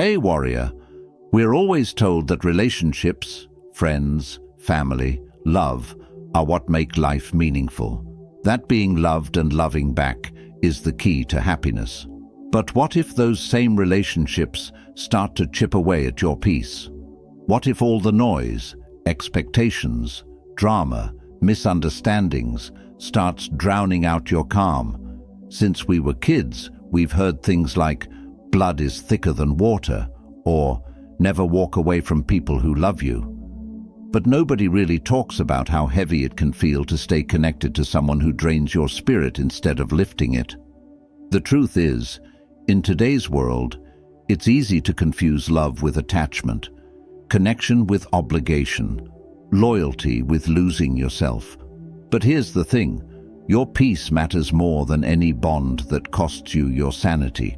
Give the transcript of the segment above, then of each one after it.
Hey warrior, we're always told that relationships, friends, family, love are what make life meaningful. That being loved and loving back is the key to happiness. But what if those same relationships start to chip away at your peace? What if all the noise, expectations, drama, misunderstandings starts drowning out your calm? Since we were kids, we've heard things like, blood is thicker than water, or never walk away from people who love you. But nobody really talks about how heavy it can feel to stay connected to someone who drains your spirit instead of lifting it. The truth is, in today's world, it's easy to confuse love with attachment, connection with obligation, loyalty with losing yourself. But here's the thing, your peace matters more than any bond that costs you your sanity.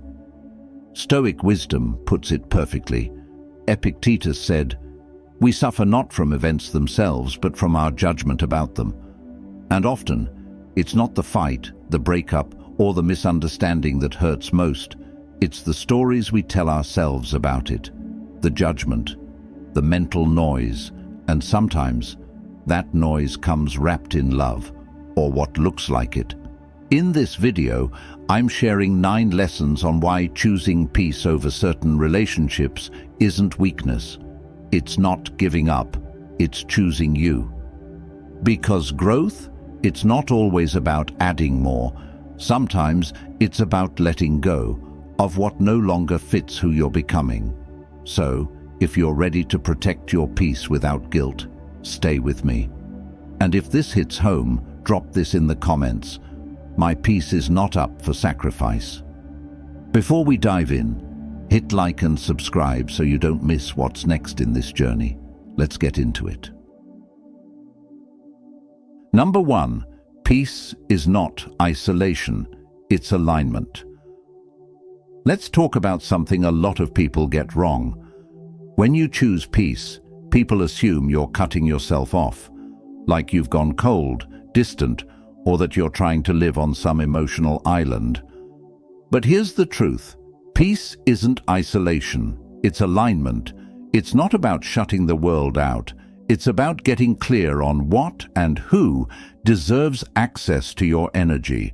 Stoic wisdom puts it perfectly. Epictetus said, "We suffer not from events themselves, but from our judgment about them." And often, it's not the fight, the breakup, or the misunderstanding that hurts most. It's the stories we tell ourselves about it, the judgment, the mental noise, and sometimes that noise comes wrapped in love, or what looks like it. In this video, I'm sharing 9 lessons on why choosing peace over certain relationships isn't weakness. It's not giving up, it's choosing you. Because growth, it's not always about adding more. Sometimes it's about letting go of what no longer fits who you're becoming. So, if you're ready to protect your peace without guilt, stay with me. And if this hits home, drop this in the comments. My peace is not up for sacrifice. Before we dive in, hit like and subscribe so you don't miss what's next in this journey. Let's get into it. Number 1, peace is not isolation, it's alignment. Let's talk about something a lot of people get wrong. When you choose peace, people assume you're cutting yourself off, like you've gone cold, distant, or that you're trying to live on some emotional island. But here's the truth. Peace isn't isolation, it's alignment. It's not about shutting the world out. It's about getting clear on what and who deserves access to your energy.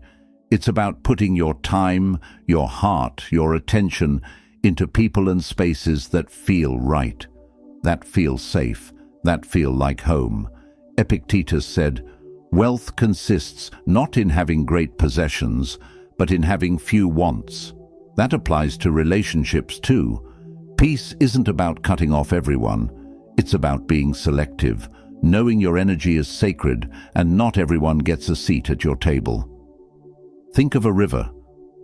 It's about putting your time, your heart, your attention into people and spaces that feel right, that feel safe, that feel like home. Epictetus said, "Wealth consists not in having great possessions, but in having few wants." That applies to relationships too. Peace isn't about cutting off everyone. It's about being selective, knowing your energy is sacred and not everyone gets a seat at your table. Think of a river.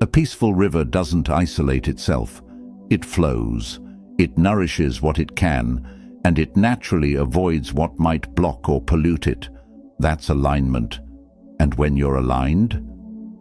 A peaceful river doesn't isolate itself. It flows. It nourishes what it can, and it naturally avoids what might block or pollute it. That's alignment. And when you're aligned,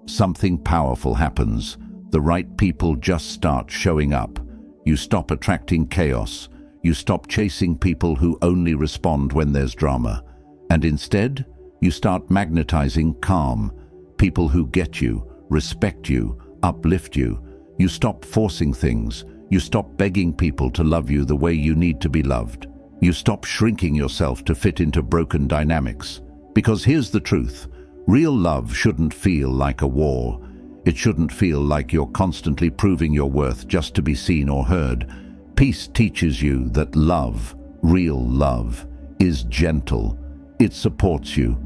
something powerful happens. The right people just start showing up. You stop attracting chaos. You stop chasing people who only respond when there's drama. And instead, you start magnetizing calm, people who get you, respect you, uplift you. You stop forcing things. You stop begging people to love you the way you need to be loved. You stop shrinking yourself to fit into broken dynamics. Because here's the truth. Real love shouldn't feel like a war. It shouldn't feel like you're constantly proving your worth just to be seen or heard. Peace teaches you that love, real love, is gentle. It supports you.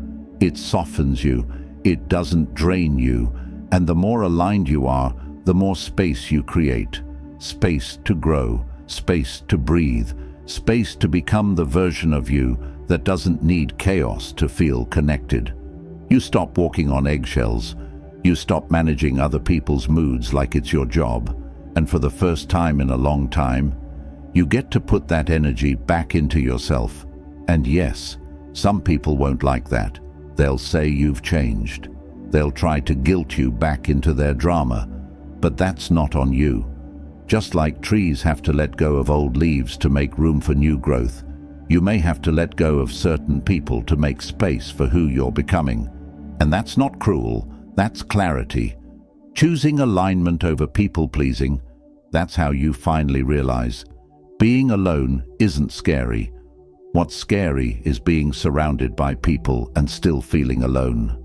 It softens you. It doesn't drain you. And the more aligned you are, the more space you create. Space to grow, space to breathe, space to become the version of you that doesn't need chaos to feel connected. You stop walking on eggshells. You stop managing other people's moods like it's your job. And for the first time in a long time, you get to put that energy back into yourself. And yes, some people won't like that. They'll say you've changed. They'll try to guilt you back into their drama. But that's not on you. Just like trees have to let go of old leaves to make room for new growth, you may have to let go of certain people to make space for who you're becoming. And that's not cruel, that's clarity. Choosing alignment over people-pleasing, That's how you finally realize being alone isn't scary. What's scary is being surrounded by people and still feeling alone.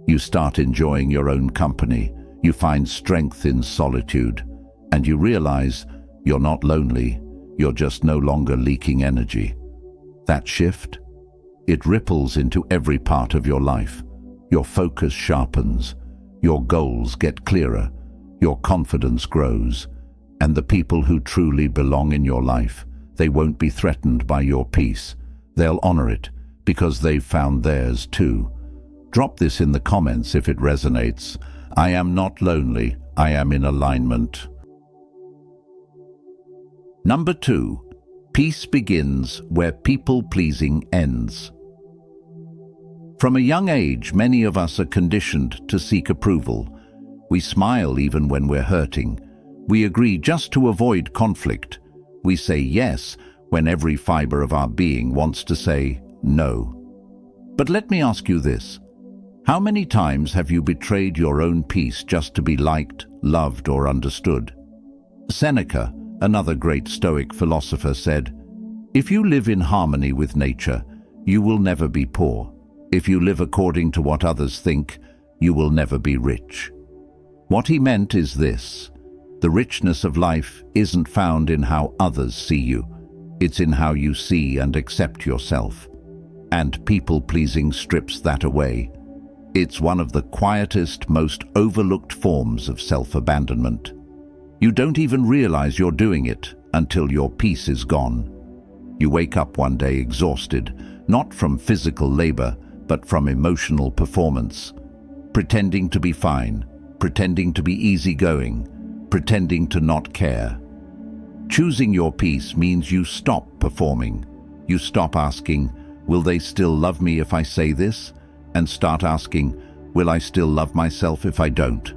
You start enjoying your own company, you find strength in solitude, and you realize you're not lonely, you're just no longer leaking energy. That shift, it ripples into every part of your life. Your focus sharpens, your goals get clearer, your confidence grows, and the people who truly belong in your life, they won't be threatened by your peace. They'll honor it because they've found theirs too. Drop this in the comments if it resonates. I am not lonely, I am in alignment. Number 2, peace begins where people-pleasing ends. From a young age, many of us are conditioned to seek approval. We smile even when we're hurting. We agree just to avoid conflict. We say yes when every fiber of our being wants to say no. But let me ask you this. How many times have you betrayed your own peace just to be liked, loved, or understood? Seneca, another great Stoic philosopher, said, "If you live in harmony with nature, you will never be poor. If you live according to what others think, you will never be rich." What he meant is this: the richness of life isn't found in how others see you. It's in how you see and accept yourself. And people-pleasing strips that away. It's one of the quietest, most overlooked forms of self-abandonment. You don't even realize you're doing it until your peace is gone. You wake up one day exhausted, not from physical labor, but from emotional performance. Pretending to be fine, pretending to be easygoing, pretending to not care. Choosing your peace means you stop performing. You stop asking, will they still love me if I say this? And start asking, will I still love myself if I don't?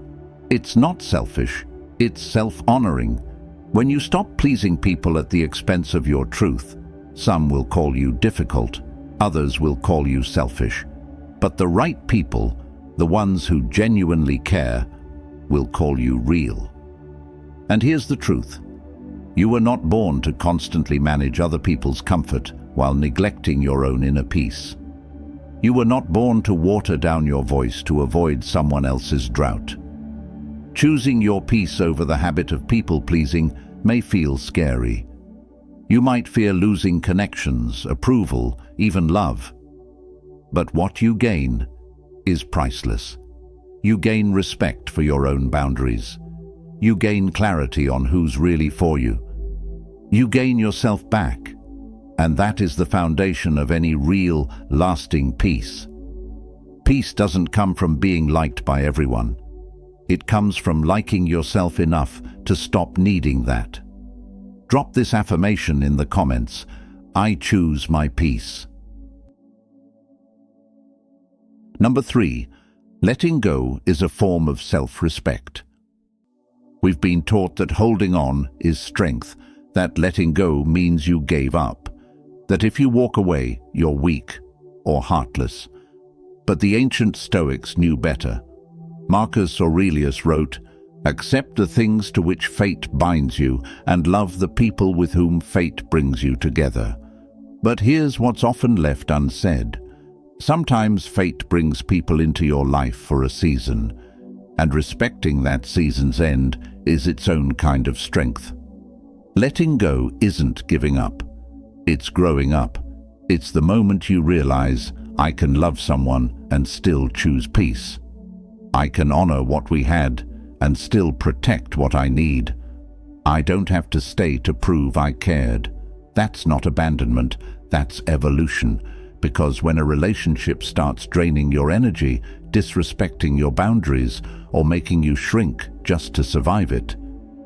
It's not selfish, it's self-honoring. When you stop pleasing people at the expense of your truth, some will call you difficult, others will call you selfish. But the right people, the ones who genuinely care, will call you real. And here's the truth. You were not born to constantly manage other people's comfort while neglecting your own inner peace. You were not born to water down your voice to avoid someone else's drought. Choosing your peace over the habit of people-pleasing may feel scary. You might fear losing connections, approval, even love. But what you gain is priceless. You gain respect for your own boundaries. You gain clarity on who's really for you. You gain yourself back, and that is the foundation of any real, lasting peace. Peace doesn't come from being liked by everyone. It comes from liking yourself enough to stop needing that. Drop this affirmation in the comments. I choose my peace. Number 3, letting go is a form of self-respect. We've been taught that holding on is strength, that letting go means you gave up, that if you walk away, you're weak or heartless. But the ancient Stoics knew better. Marcus Aurelius wrote, "Accept the things to which fate binds you, and love the people with whom fate brings you together." But here's what's often left unsaid. Sometimes fate brings people into your life for a season, and respecting that season's end is its own kind of strength. Letting go isn't giving up. It's growing up. It's the moment you realize, I can love someone and still choose peace. I can honor what we had and still protect what I need. I don't have to stay to prove I cared. That's not abandonment, that's evolution. Because when a relationship starts draining your energy, disrespecting your boundaries, or making you shrink just to survive it,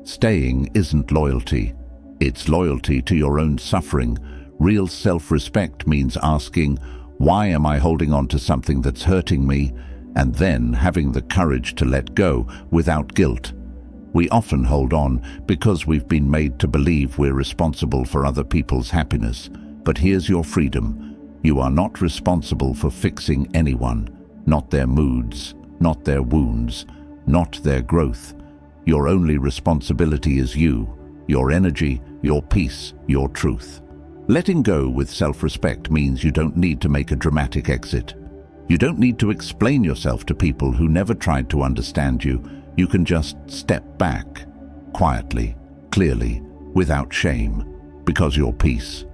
staying isn't loyalty. It's loyalty to your own suffering. Real self-respect means asking, why am I holding on to something that's hurting me? And then having the courage to let go without guilt. We often hold on because we've been made to believe we're responsible for other people's happiness. But here's your freedom. You are not responsible for fixing anyone, not their moods, not their wounds, not their growth. Your only responsibility is you, your energy, your peace, your truth. Letting go with self-respect means you don't need to make a dramatic exit. You don't need to explain yourself to people who never tried to understand you. You can just step back, quietly, clearly, without shame, because your peace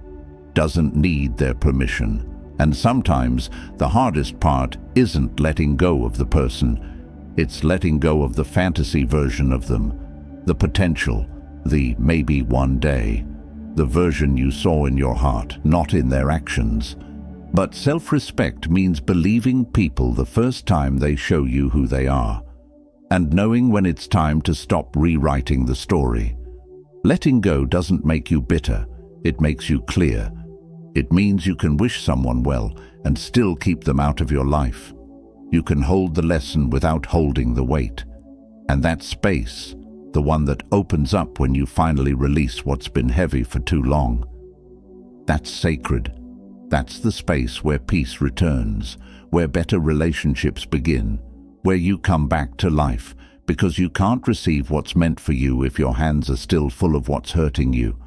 doesn't need their permission. And sometimes the hardest part isn't letting go of the person. It's letting go of the fantasy version of them, the potential, the maybe one day, the version you saw in your heart, not in their actions. But self-respect means believing people the first time they show you who they are, and knowing when it's time to stop rewriting the story. Letting go doesn't make you bitter, it makes you clear. It means you can wish someone well and still keep them out of your life. You can hold the lesson without holding the weight. And that space, the one that opens up when you finally release what's been heavy for too long, that's sacred. That's the space where peace returns, where better relationships begin, where you come back to life, because you can't receive what's meant for you if your hands are still full of what's hurting you.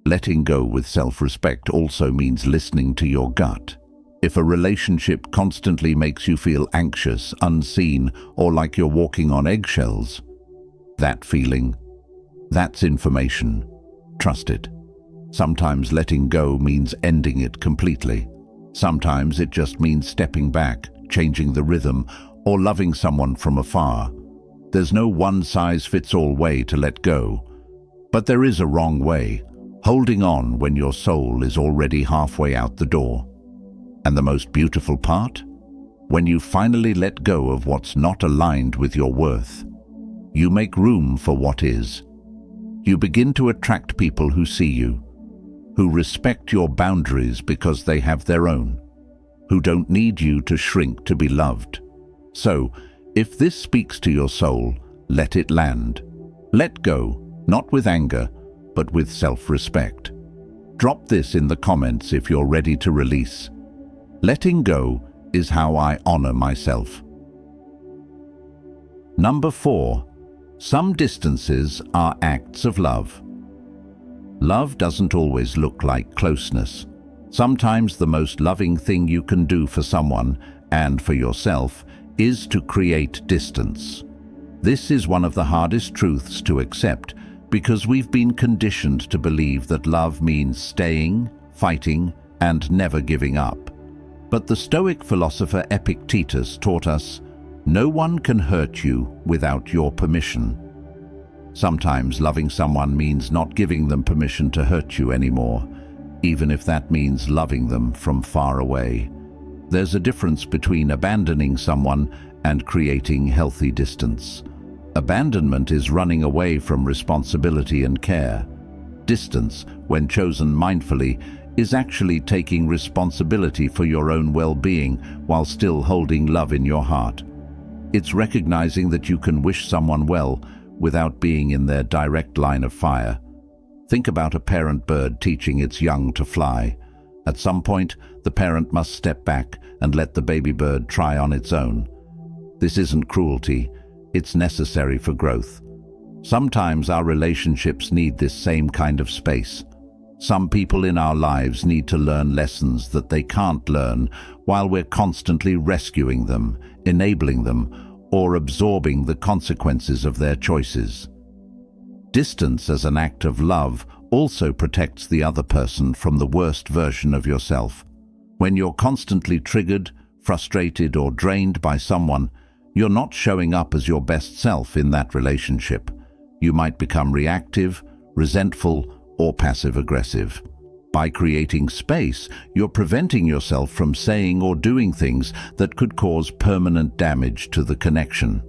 Letting go with self-respect also means listening to your gut. If a relationship constantly makes you feel anxious, unseen, or like you're walking on eggshells, that feeling, that's information. Trust it. Sometimes letting go means ending it completely. Sometimes it just means stepping back, changing the rhythm, or loving someone from afar. There's no one-size-fits-all way to let go. But there is a wrong way, holding on when your soul is already halfway out the door. And the most beautiful part? When you finally let go of what's not aligned with your worth, you make room for what is. You begin to attract people who see you, who respect your boundaries because they have their own, who don't need you to shrink to be loved. So, if this speaks to your soul, let it land. Let go, not with anger, but with self-respect. Drop this in the comments if you're ready to release. Letting go is how I honor myself. Number 4. Some distances are acts of love. Love doesn't always look like closeness. Sometimes the most loving thing you can do for someone, and for yourself, is to create distance. This is one of the hardest truths to accept, because we've been conditioned to believe that love means staying, fighting, and never giving up. But the Stoic philosopher Epictetus taught us, no one can hurt you without your permission. Sometimes loving someone means not giving them permission to hurt you anymore, even if that means loving them from far away. There's a difference between abandoning someone and creating healthy distance. Abandonment is running away from responsibility and care. Distance, when chosen mindfully, is actually taking responsibility for your own well-being while still holding love in your heart. It's recognizing that you can wish someone well without being in their direct line of fire. Think about a parent bird teaching its young to fly. At some point, the parent must step back and let the baby bird try on its own. This isn't cruelty, it's necessary for growth. Sometimes our relationships need this same kind of space. Some people in our lives need to learn lessons that they can't learn while we're constantly rescuing them, enabling them, or absorbing the consequences of their choices. Distance as an act of love also protects the other person from the worst version of yourself. When you're constantly triggered, frustrated, or drained by someone, you're not showing up as your best self in that relationship. You might become reactive, resentful, or passive-aggressive. By creating space, you're preventing yourself from saying or doing things that could cause permanent damage to the connection.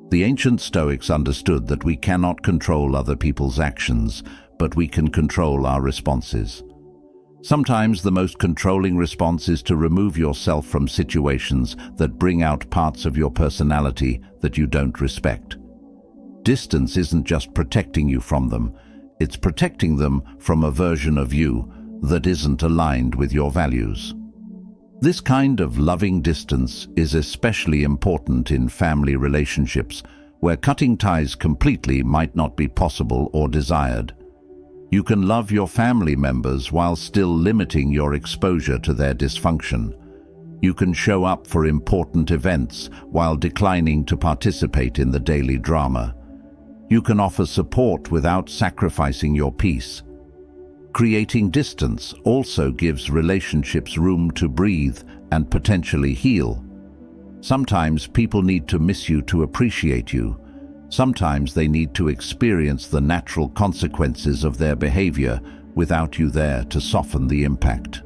The ancient Stoics understood that we cannot control other people's actions, but we can control our responses. Sometimes the most controlling response is to remove yourself from situations that bring out parts of your personality that you don't respect. Distance isn't just protecting you from them, it's protecting them from a version of you that isn't aligned with your values. This kind of loving distance is especially important in family relationships, where cutting ties completely might not be possible or desired. You can love your family members while still limiting your exposure to their dysfunction. You can show up for important events while declining to participate in the daily drama. You can offer support without sacrificing your peace. Creating distance also gives relationships room to breathe and potentially heal. Sometimes people need to miss you to appreciate you. Sometimes they need to experience the natural consequences of their behavior without you there to soften the impact.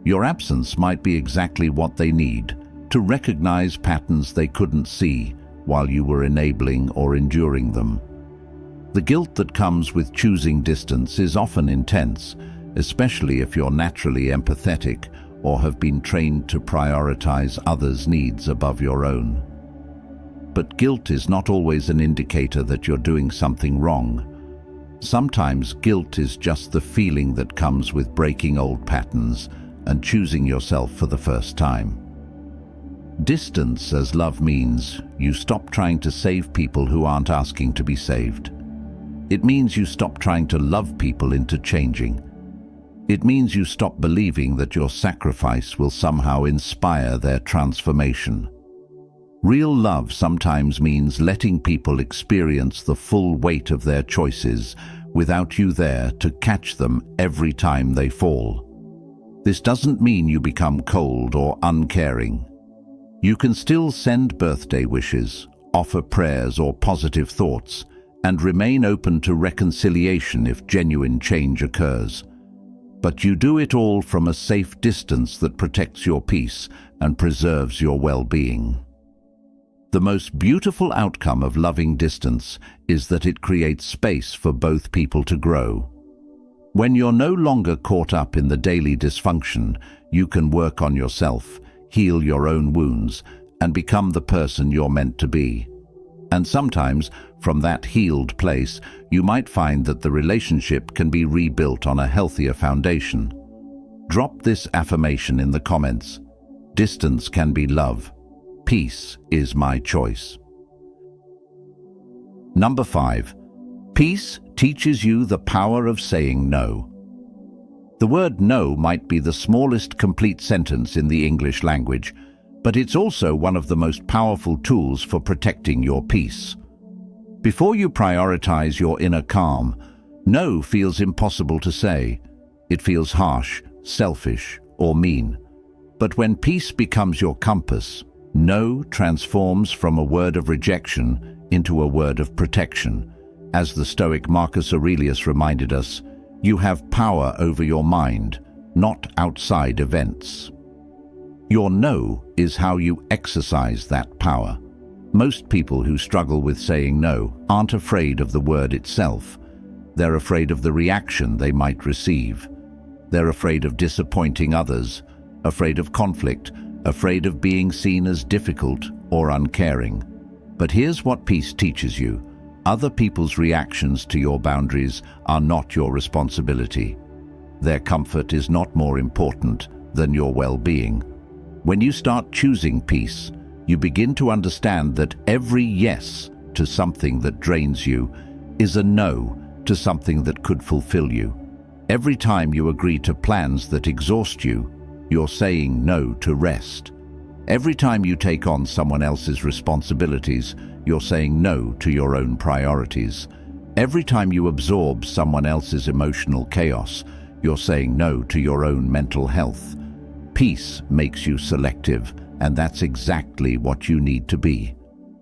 Your absence might be exactly what they need to recognize patterns they couldn't see while you were enabling or enduring them. The guilt that comes with choosing distance is often intense, especially if you're naturally empathetic or have been trained to prioritize others' needs above your own. But guilt is not always an indicator that you're doing something wrong. Sometimes guilt is just the feeling that comes with breaking old patterns and choosing yourself for the first time. Distance as love means you stop trying to save people who aren't asking to be saved. It means you stop trying to love people into changing. It means you stop believing that your sacrifice will somehow inspire their transformation. Real love sometimes means letting people experience the full weight of their choices without you there to catch them every time they fall. This doesn't mean you become cold or uncaring. You can still send birthday wishes, offer prayers or positive thoughts, and remain open to reconciliation if genuine change occurs. But you do it all from a safe distance that protects your peace and preserves your well-being. The most beautiful outcome of loving distance is that it creates space for both people to grow. When you're no longer caught up in the daily dysfunction, you can work on yourself, heal your own wounds, and become the person you're meant to be. And sometimes, from that healed place, you might find that the relationship can be rebuilt on a healthier foundation. Drop this affirmation in the comments. Distance can be love. Peace is my choice. Number 5. Peace teaches you the power of saying no. The word no might be the smallest complete sentence in the English language, but it's also one of the most powerful tools for protecting your peace. Before you prioritize your inner calm, no feels impossible to say. It feels harsh, selfish, or mean. But when peace becomes your compass, no transforms from a word of rejection into a word of protection. As the Stoic Marcus Aurelius reminded us, you have power over your mind, not outside events. Your no is how you exercise that power. Most people who struggle with saying no aren't afraid of the word itself. They're afraid of the reaction they might receive. They're afraid of disappointing others, afraid of conflict, afraid of being seen as difficult or uncaring. But here's what peace teaches you. Other people's reactions to your boundaries are not your responsibility. Their comfort is not more important than your well-being. When you start choosing peace, you begin to understand that every yes to something that drains you is a no to something that could fulfill you. Every time you agree to plans that exhaust you, you're saying no to rest. Every time you take on someone else's responsibilities, you're saying no to your own priorities. Every time you absorb someone else's emotional chaos, you're saying no to your own mental health. Peace makes you selective, and that's exactly what you need to be.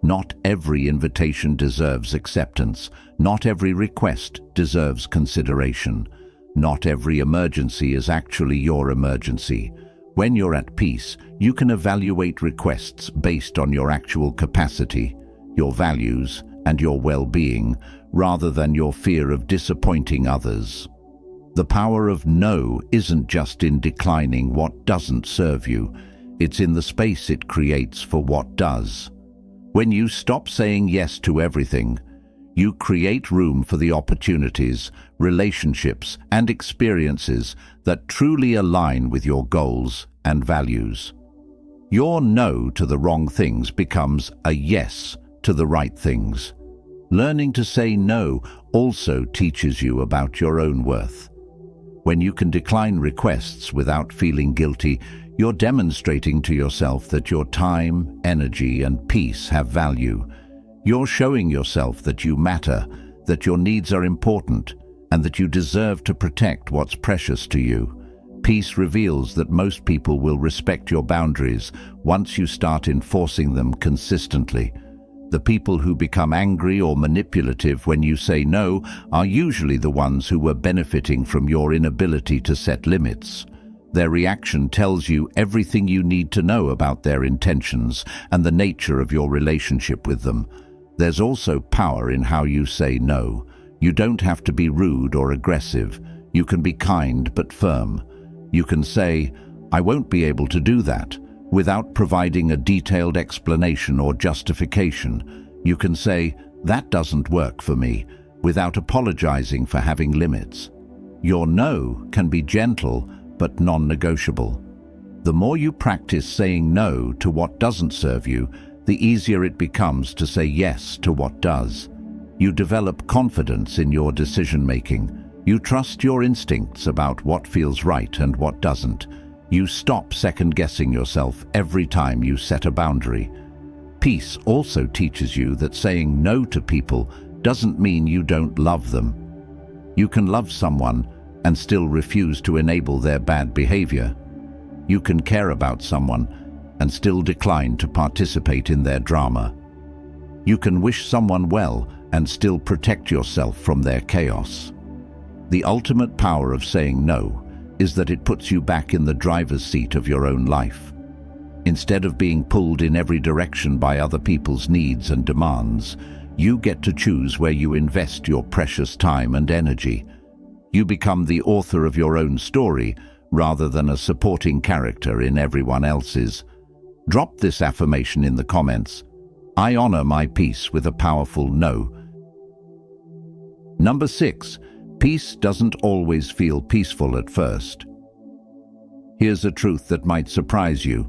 Not every invitation deserves acceptance. Not every request deserves consideration. Not every emergency is actually your emergency. When you're at peace, you can evaluate requests based on your actual capacity, your values, and your well-being, rather than your fear of disappointing others. The power of no isn't just in declining what doesn't serve you. It's in the space it creates for what does. When you stop saying yes to everything, you create room for the opportunities, relationships, and experiences that truly align with your goals and values. Your no to the wrong things becomes a yes to to the right things. Learning to say no also teaches you about your own worth. When you can decline requests without feeling guilty, you're demonstrating to yourself that your time, energy, and peace have value. You're showing yourself that you matter, that your needs are important, and that you deserve to protect what's precious to you. Peace reveals that most people will respect your boundaries once you start enforcing them consistently. The people who become angry or manipulative when you say no are usually the ones who were benefiting from your inability to set limits. Their reaction tells you everything you need to know about their intentions and the nature of your relationship with them. There's also power in how you say no. You don't have to be rude or aggressive. You can be kind but firm. You can say, "I won't be able to do that," without providing a detailed explanation or justification. You can say, "That doesn't work for me," without apologizing for having limits. Your no can be gentle but non-negotiable. The more you practice saying no to what doesn't serve you, the easier it becomes to say yes to what does. You develop confidence in your decision-making. You trust your instincts about what feels right and what doesn't. You stop second-guessing yourself every time you set a boundary. Peace also teaches you that saying no to people doesn't mean you don't love them. You can love someone and still refuse to enable their bad behavior. You can care about someone and still decline to participate in their drama. You can wish someone well and still protect yourself from their chaos. The ultimate power of saying no is that it puts you back in the driver's seat of your own life. Instead of being pulled in every direction by other people's needs and demands, you get to choose where you invest your precious time and energy. You become the author of your own story rather than a supporting character in everyone else's. Drop this affirmation in the comments. I honor my peace with a powerful no. Number 6. Peace doesn't always feel peaceful at first. Here's a truth that might surprise you.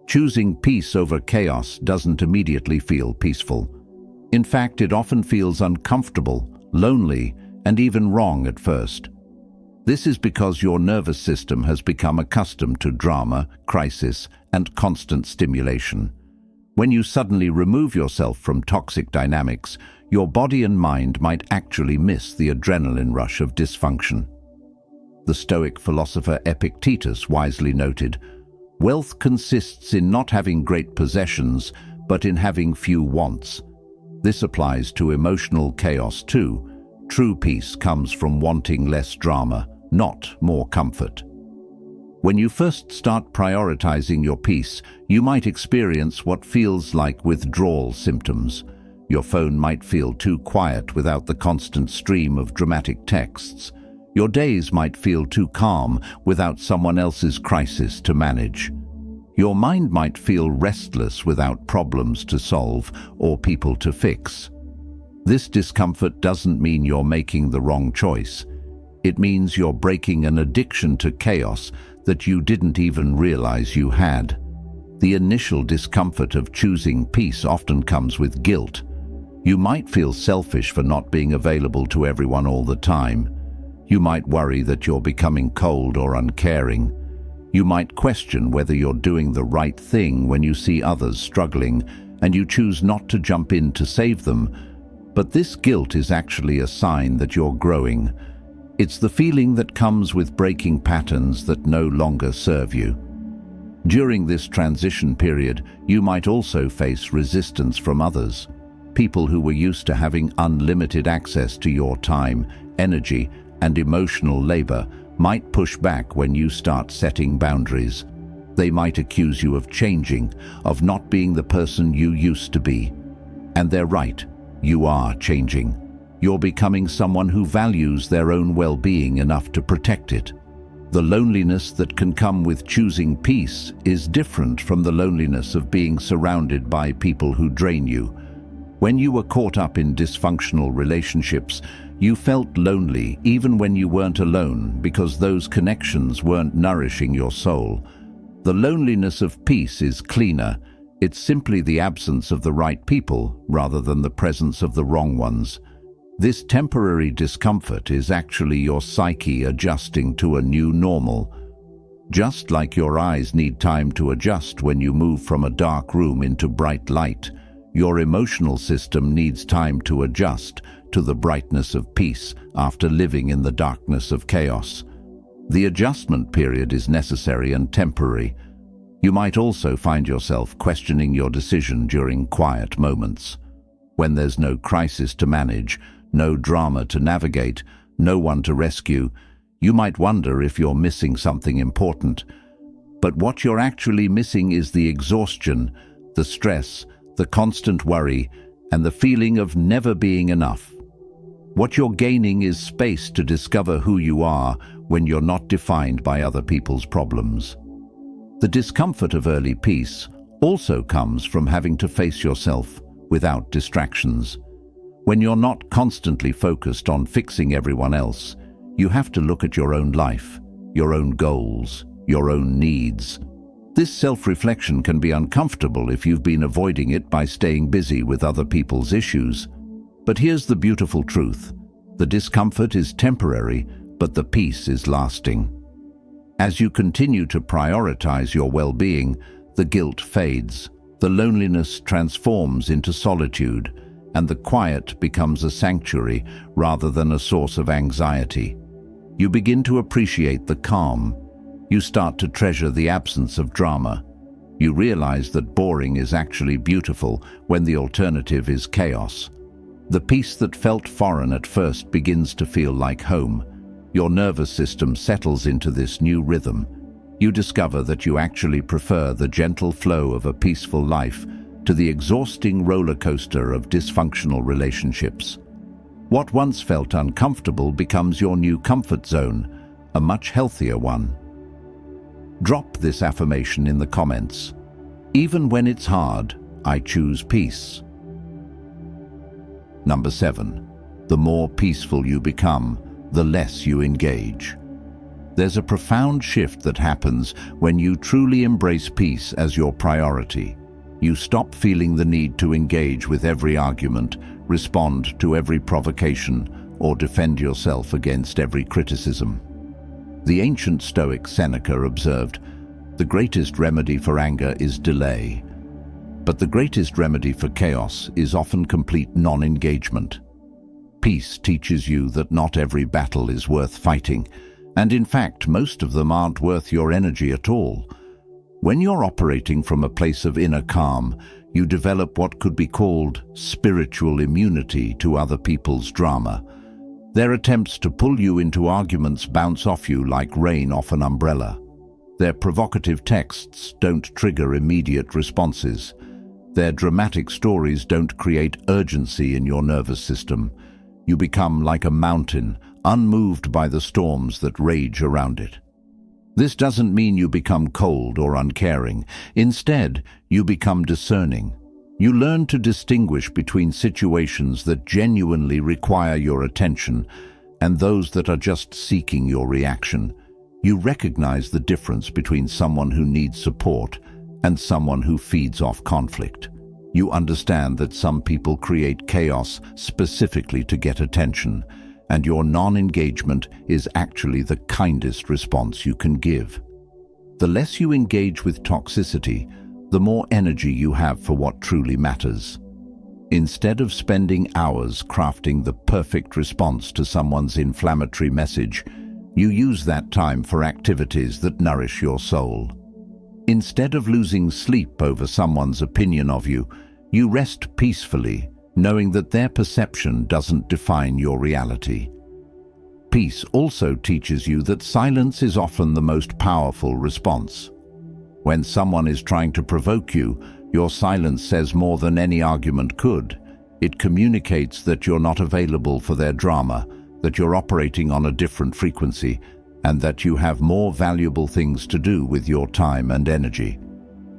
Choosing peace over chaos doesn't immediately feel peaceful. In fact, it often feels uncomfortable, lonely, and even wrong at first. This is because your nervous system has become accustomed to drama, crisis, and constant stimulation. When you suddenly remove yourself from toxic dynamics, your body and mind might actually miss the adrenaline rush of dysfunction. The Stoic philosopher Epictetus wisely noted, "Wealth consists in not having great possessions, but in having few wants." This applies to emotional chaos too. True peace comes from wanting less drama, not more comfort. When you first start prioritizing your peace, you might experience what feels like withdrawal symptoms. Your phone might feel too quiet without the constant stream of dramatic texts. Your days might feel too calm without someone else's crisis to manage. Your mind might feel restless without problems to solve or people to fix. This discomfort doesn't mean you're making the wrong choice. It means you're breaking an addiction to chaos that you didn't even realize you had. The initial discomfort of choosing peace often comes with guilt. You might feel selfish for not being available to everyone all the time. You might worry that you're becoming cold or uncaring. You might question whether you're doing the right thing when you see others struggling, and you choose not to jump in to save them. But this guilt is actually a sign that you're growing. It's the feeling that comes with breaking patterns that no longer serve you. During this transition period, you might also face resistance from others. People who were used to having unlimited access to your time, energy, and emotional labor might push back when you start setting boundaries. They might accuse you of changing, of not being the person you used to be. And they're right, you are changing. You're becoming someone who values their own well-being enough to protect it. The loneliness that can come with choosing peace is different from the loneliness of being surrounded by people who drain you. When you were caught up in dysfunctional relationships, you felt lonely even when you weren't alone because those connections weren't nourishing your soul. The loneliness of peace is cleaner. It's simply the absence of the right people rather than the presence of the wrong ones. This temporary discomfort is actually your psyche adjusting to a new normal. Just like your eyes need time to adjust when you move from a dark room into bright light, your emotional system needs time to adjust to the brightness of peace after living in the darkness of chaos. The adjustment period is necessary and temporary. You might also find yourself questioning your decision during quiet moments. When there's no crisis to manage, no drama to navigate, no one to rescue, you might wonder if you're missing something important. But what you're actually missing is the exhaustion, the stress, the constant worry, and the feeling of never being enough. What you're gaining is space to discover who you are when you're not defined by other people's problems. The discomfort of early peace also comes from having to face yourself without distractions. When you're not constantly focused on fixing everyone else, you have to look at your own life, your own goals, your own needs. This self-reflection can be uncomfortable if you've been avoiding it by staying busy with other people's issues. But here's the beautiful truth. The discomfort is temporary, but the peace is lasting. As you continue to prioritize your well-being, the guilt fades, the loneliness transforms into solitude, and the quiet becomes a sanctuary rather than a source of anxiety. You begin to appreciate the calm. You start to treasure the absence of drama. You realize that boring is actually beautiful when the alternative is chaos. The peace that felt foreign at first begins to feel like home. Your nervous system settles into this new rhythm. You discover that you actually prefer the gentle flow of a peaceful life to the exhausting roller coaster of dysfunctional relationships. What once felt uncomfortable becomes your new comfort zone, a much healthier one. Drop this affirmation in the comments. Even when it's hard, I choose peace. Number 7. The more peaceful you become, the less you engage. There's a profound shift that happens when you truly embrace peace as your priority. You stop feeling the need to engage with every argument, respond to every provocation, or defend yourself against every criticism. The ancient Stoic Seneca observed, "The greatest remedy for anger is delay, but the greatest remedy for chaos is often complete non-engagement." Peace teaches you that not every battle is worth fighting, and in fact, most of them aren't worth your energy at all. When you're operating from a place of inner calm, you develop what could be called spiritual immunity to other people's drama. Their attempts to pull you into arguments bounce off you like rain off an umbrella. Their provocative texts don't trigger immediate responses. Their dramatic stories don't create urgency in your nervous system. You become like a mountain, unmoved by the storms that rage around it. This doesn't mean you become cold or uncaring. Instead, you become discerning. You learn to distinguish between situations that genuinely require your attention and those that are just seeking your reaction. You recognize the difference between someone who needs support and someone who feeds off conflict. You understand that some people create chaos specifically to get attention, and your non-engagement is actually the kindest response you can give. The less you engage with toxicity, the more energy you have for what truly matters. Instead of spending hours crafting the perfect response to someone's inflammatory message, you use that time for activities that nourish your soul. Instead of losing sleep over someone's opinion of you, you rest peacefully, knowing that their perception doesn't define your reality. Peace also teaches you that silence is often the most powerful response. When someone is trying to provoke you, your silence says more than any argument could. It communicates that you're not available for their drama, that you're operating on a different frequency, and that you have more valuable things to do with your time and energy.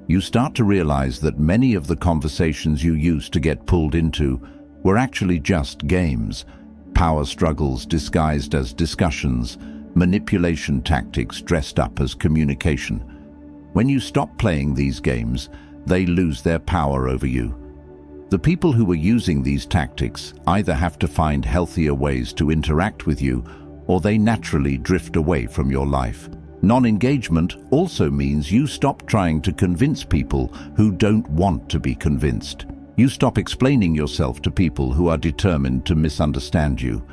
You start to realize that many of the conversations you used to get pulled into were actually just games, power struggles disguised as discussions, manipulation tactics dressed up as communication. When you stop playing these games, they lose their power over you. The people who are using these tactics either have to find healthier ways to interact with you, or they naturally drift away from your life. Non-engagement also means you stop trying to convince people who don't want to be convinced. You stop explaining yourself to people who are determined to misunderstand you.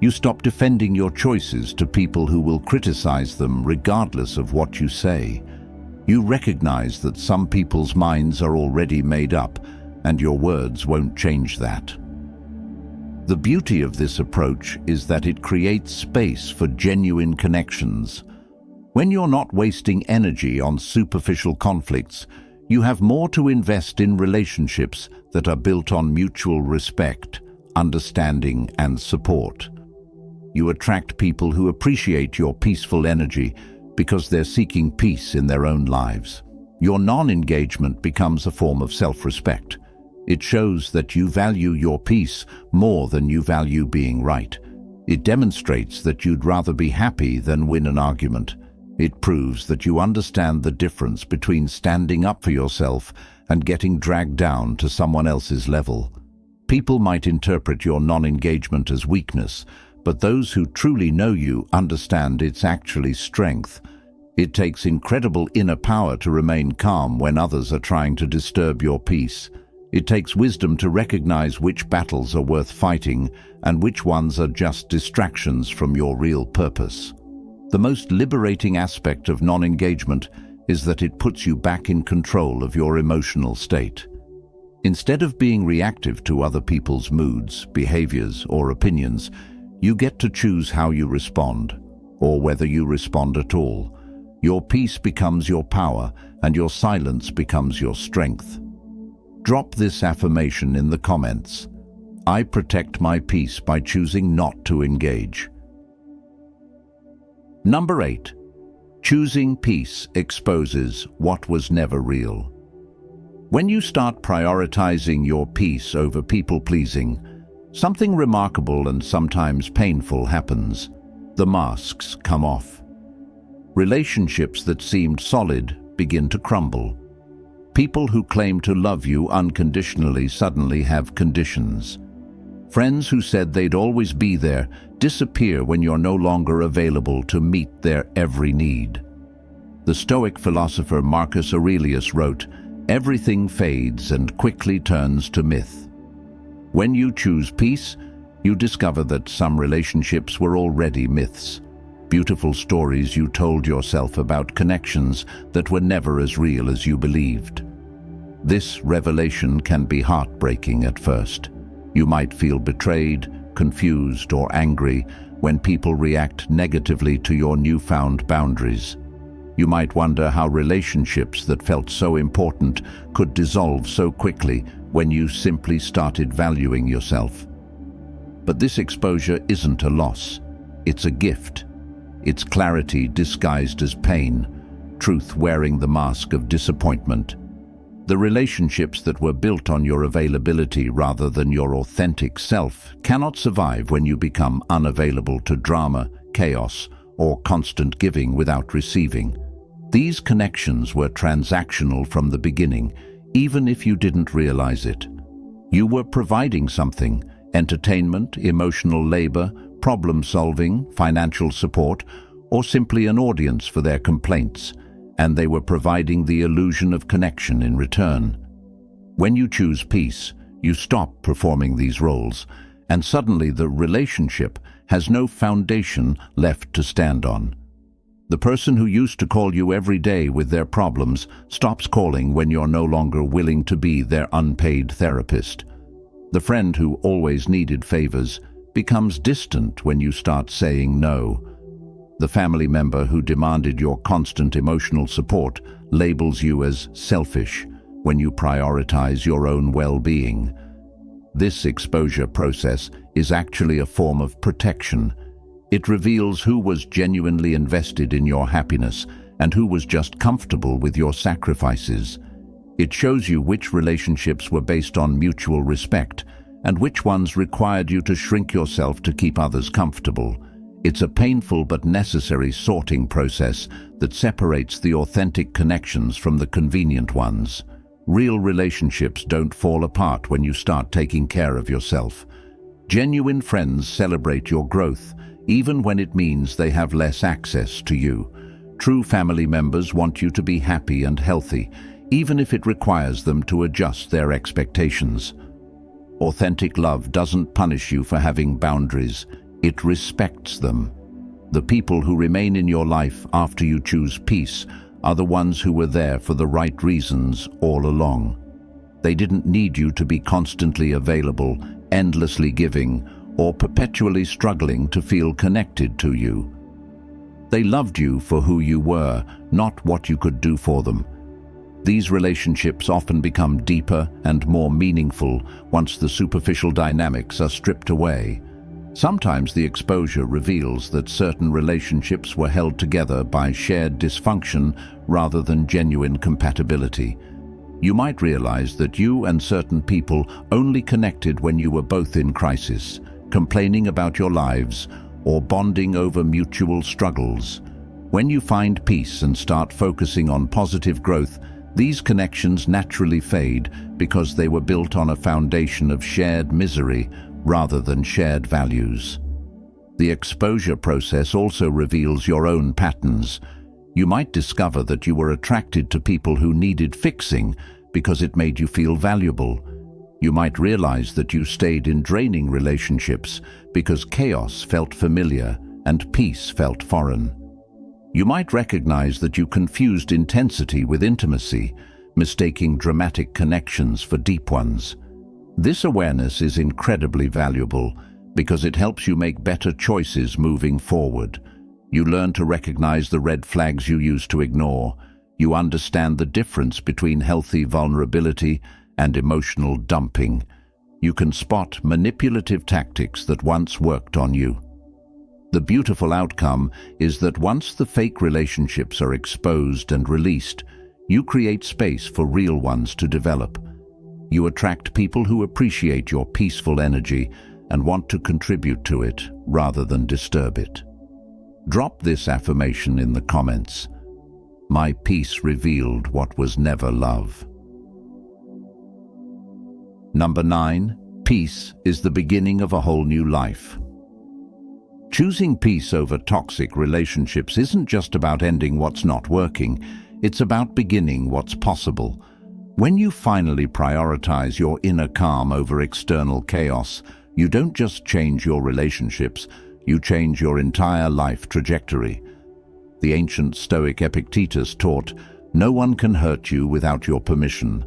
You stop defending your choices to people who will criticize them regardless of what you say. You recognize that some people's minds are already made up, and your words won't change that. The beauty of this approach is that it creates space for genuine connections. When you're not wasting energy on superficial conflicts, you have more to invest in relationships that are built on mutual respect, understanding, and support. You attract people who appreciate your peaceful energy because they're seeking peace in their own lives. Your non-engagement becomes a form of self-respect. It shows that you value your peace more than you value being right. It demonstrates that you'd rather be happy than win an argument. It proves that you understand the difference between standing up for yourself and getting dragged down to someone else's level. People might interpret your non-engagement as weakness, but those who truly know you understand it's actually strength. It takes incredible inner power to remain calm when others are trying to disturb your peace. It takes wisdom to recognize which battles are worth fighting and which ones are just distractions from your real purpose. The most liberating aspect of non-engagement is that it puts you back in control of your emotional state. Instead of being reactive to other people's moods, behaviors, or opinions, you get to choose how you respond, or whether you respond at all. Your peace becomes your power, and your silence becomes your strength. Drop this affirmation in the comments. I protect my peace by choosing not to engage. Number 8. Choosing peace exposes what was never real. When you start prioritizing your peace over people-pleasing, something remarkable and sometimes painful happens. The masks come off. Relationships that seemed solid begin to crumble. People who claim to love you unconditionally suddenly have conditions. Friends who said they'd always be there disappear when you're no longer available to meet their every need. The Stoic philosopher Marcus Aurelius wrote, "Everything fades and quickly turns to myth." When you choose peace, you discover that some relationships were already myths. Beautiful stories you told yourself about connections that were never as real as you believed. This revelation can be heartbreaking at first. You might feel betrayed, confused, or angry when people react negatively to your newfound boundaries. You might wonder how relationships that felt so important could dissolve so quickly when you simply started valuing yourself. But this exposure isn't a loss. It's a gift. It's clarity disguised as pain, truth wearing the mask of disappointment. The relationships that were built on your availability rather than your authentic self cannot survive when you become unavailable to drama, chaos, or constant giving without receiving. These connections were transactional from the beginning, even if you didn't realize it. You were providing something: entertainment, emotional labor, problem-solving, financial support, or simply an audience for their complaints, and they were providing the illusion of connection in return. When you choose peace, you stop performing these roles, and suddenly the relationship has no foundation left to stand on. The person who used to call you every day with their problems stops calling when you're no longer willing to be their unpaid therapist. The friend who always needed favors becomes distant when you start saying no. The family member who demanded your constant emotional support labels you as selfish when you prioritize your own well-being. This exposure process is actually a form of protection. It reveals who was genuinely invested in your happiness and who was just comfortable with your sacrifices. It shows you which relationships were based on mutual respect and which ones required you to shrink yourself to keep others comfortable. It's a painful but necessary sorting process that separates the authentic connections from the convenient ones. Real relationships don't fall apart when you start taking care of yourself. Genuine friends celebrate your growth, even when it means they have less access to you. True family members want you to be happy and healthy, even if it requires them to adjust their expectations. Authentic love doesn't punish you for having boundaries, it respects them. The people who remain in your life after you choose peace are the ones who were there for the right reasons all along. They didn't need you to be constantly available, endlessly giving, or perpetually struggling to feel connected to you. They loved you for who you were, not what you could do for them. These relationships often become deeper and more meaningful once the superficial dynamics are stripped away. Sometimes the exposure reveals that certain relationships were held together by shared dysfunction rather than genuine compatibility. You might realize that you and certain people only connected when you were both in crisis, complaining about your lives, or bonding over mutual struggles. When you find peace and start focusing on positive growth, these connections naturally fade because they were built on a foundation of shared misery rather than shared values. The exposure process also reveals your own patterns. You might discover that you were attracted to people who needed fixing because it made you feel valuable. You might realize that you stayed in draining relationships because chaos felt familiar and peace felt foreign. You might recognize that you confused intensity with intimacy, mistaking dramatic connections for deep ones. This awareness is incredibly valuable because it helps you make better choices moving forward. You learn to recognize the red flags you used to ignore. You understand the difference between healthy vulnerability and emotional dumping. You can spot manipulative tactics that once worked on you. The beautiful outcome is that once the fake relationships are exposed and released, you create space for real ones to develop. You attract people who appreciate your peaceful energy and want to contribute to it rather than disturb it. Drop this affirmation in the comments. My peace revealed what was never love. Number 9. Peace is the beginning of a whole new life. Choosing peace over toxic relationships isn't just about ending what's not working, it's about beginning what's possible. When you finally prioritize your inner calm over external chaos, you don't just change your relationships, you change your entire life trajectory. The ancient Stoic Epictetus taught, "No one can hurt you without your permission."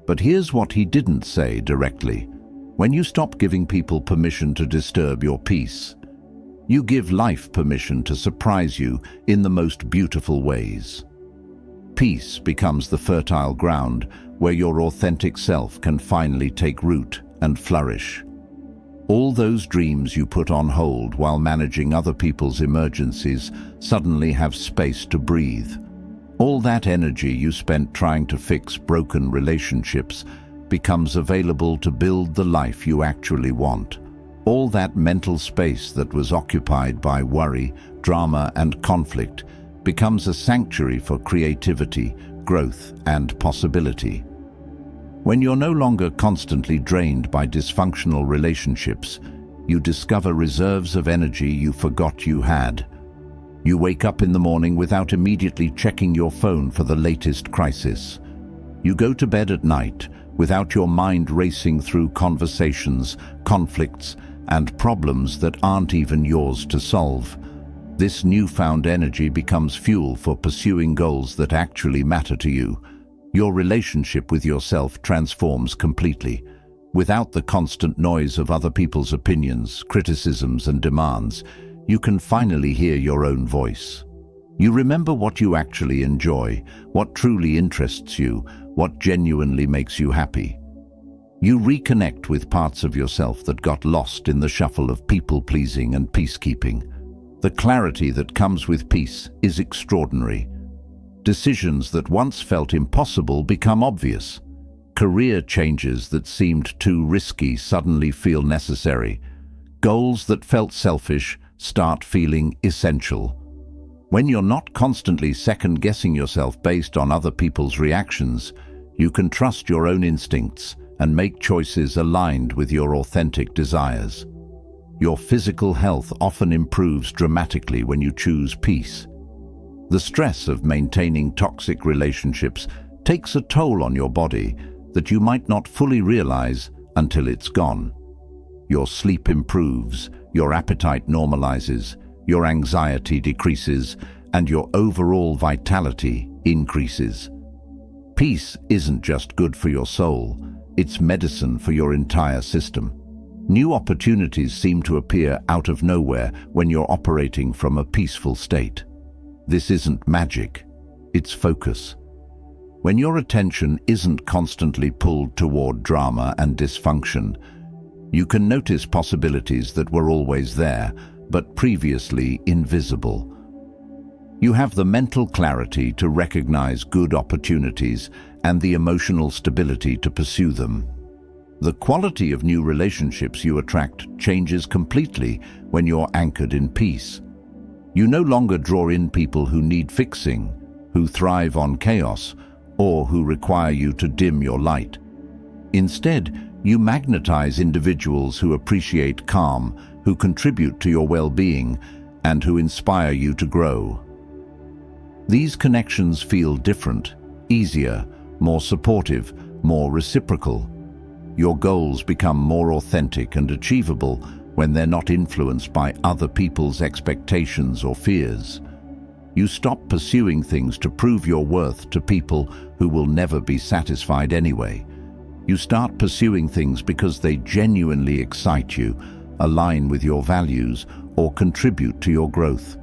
But here's what he didn't say directly. When you stop giving people permission to disturb your peace, you give life permission to surprise you in the most beautiful ways. Peace becomes the fertile ground where your authentic self can finally take root and flourish. All those dreams you put on hold while managing other people's emergencies suddenly have space to breathe. All that energy you spent trying to fix broken relationships becomes available to build the life you actually want. All that mental space that was occupied by worry, drama, and conflict becomes a sanctuary for creativity, growth, and possibility. When you're no longer constantly drained by dysfunctional relationships, you discover reserves of energy you forgot you had. You wake up in the morning without immediately checking your phone for the latest crisis. You go to bed at night without your mind racing through conversations, conflicts, and problems that aren't even yours to solve. This newfound energy becomes fuel for pursuing goals that actually matter to you. Your relationship with yourself transforms completely. Without the constant noise of other people's opinions, criticisms, and demands, you can finally hear your own voice. You remember what you actually enjoy, what truly interests you, what genuinely makes you happy. You reconnect with parts of yourself that got lost in the shuffle of people-pleasing and peacekeeping. The clarity that comes with peace is extraordinary. Decisions that once felt impossible become obvious. Career changes that seemed too risky suddenly feel necessary. Goals that felt selfish start feeling essential. When you're not constantly second-guessing yourself based on other people's reactions, You can trust your own instincts and make choices aligned with your authentic desires. Your physical health often improves dramatically when you choose peace. The stress of maintaining toxic relationships takes a toll on your body that you might not fully realize until it's gone. Your sleep improves, your appetite normalizes, your anxiety decreases, and your overall vitality increases. Peace isn't just good for your soul, it's medicine for your entire system. New opportunities seem to appear out of nowhere when you're operating from a peaceful state. This isn't magic, it's focus. When your attention isn't constantly pulled toward drama and dysfunction, you can notice possibilities that were always there, but previously invisible. You have the mental clarity to recognize good opportunities and the emotional stability to pursue them. The quality of new relationships you attract changes completely when you're anchored in peace. You no longer draw in people who need fixing, who thrive on chaos, or who require you to dim your light. Instead, you magnetize individuals who appreciate calm, who contribute to your well-being, and who inspire you to grow. These connections feel different, easier, more supportive, more reciprocal. Your goals become more authentic and achievable when they're not influenced by other people's expectations or fears. You stop pursuing things to prove your worth to people who will never be satisfied anyway. You start pursuing things because they genuinely excite you, align with your values, or contribute to your growth.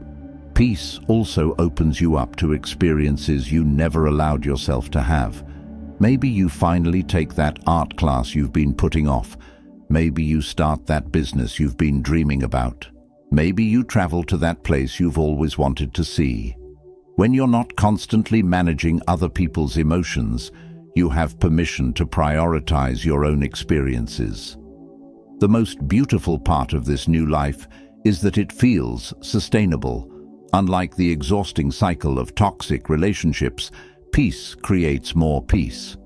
Peace also opens you up to experiences you never allowed yourself to have. Maybe you finally take that art class you've been putting off. Maybe you start that business you've been dreaming about. Maybe you travel to that place you've always wanted to see. When you're not constantly managing other people's emotions, you have permission to prioritize your own experiences. The most beautiful part of this new life is that it feels sustainable. Unlike the exhausting cycle of toxic relationships, peace creates more peace.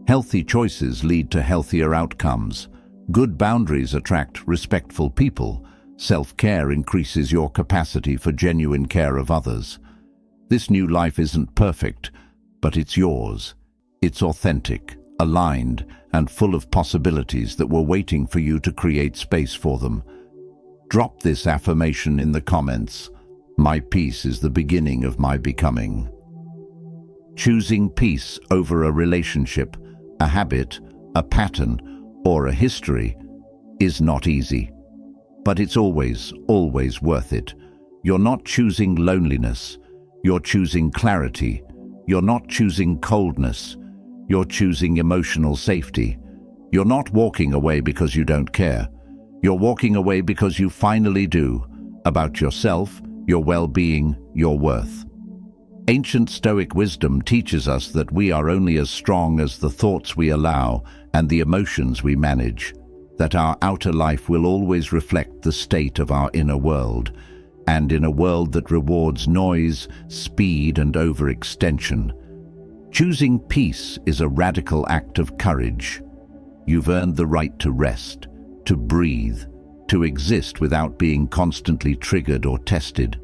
Healthy choices lead to healthier outcomes. Good boundaries attract respectful people. Self-care increases your capacity for genuine care of others. This new life isn't perfect, but it's yours. It's authentic, aligned, and full of possibilities that were waiting for you to create space for them. Drop this affirmation in the comments. My peace is the beginning of my becoming. Choosing peace over a relationship, a habit, a pattern, or a history is not easy. But it's always worth it. You're not choosing loneliness. You're choosing clarity. You're not choosing coldness. You're choosing emotional safety. You're not walking away because you don't care. You're walking away because you finally do, about yourself, your well-being, your worth. Ancient Stoic wisdom teaches us that we are only as strong as the thoughts we allow and the emotions we manage, that our outer life will always reflect the state of our inner world, and in a world that rewards noise, speed, and overextension, choosing peace is a radical act of courage. You've earned the right to rest, to breathe, to exist without being constantly triggered or tested.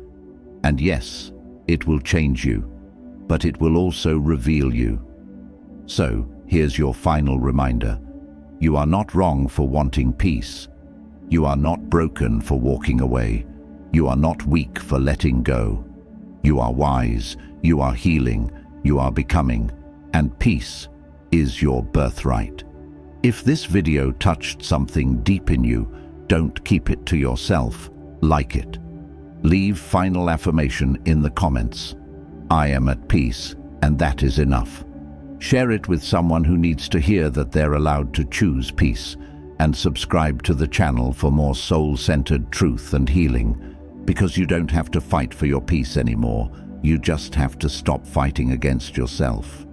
And yes, it will change you, but it will also reveal you. So, here's your final reminder. You are not wrong for wanting peace. You are not broken for walking away. You are not weak for letting go. You are wise, you are healing, you are becoming, and peace is your birthright. If this video touched something deep in you, don't keep it to yourself. Like it. Leave final affirmation in the comments. I am at peace, and that is enough. Share it with someone who needs to hear that they're allowed to choose peace, and subscribe to the channel for more soul-centered truth and healing, because you don't have to fight for your peace anymore. You just have to stop fighting against yourself.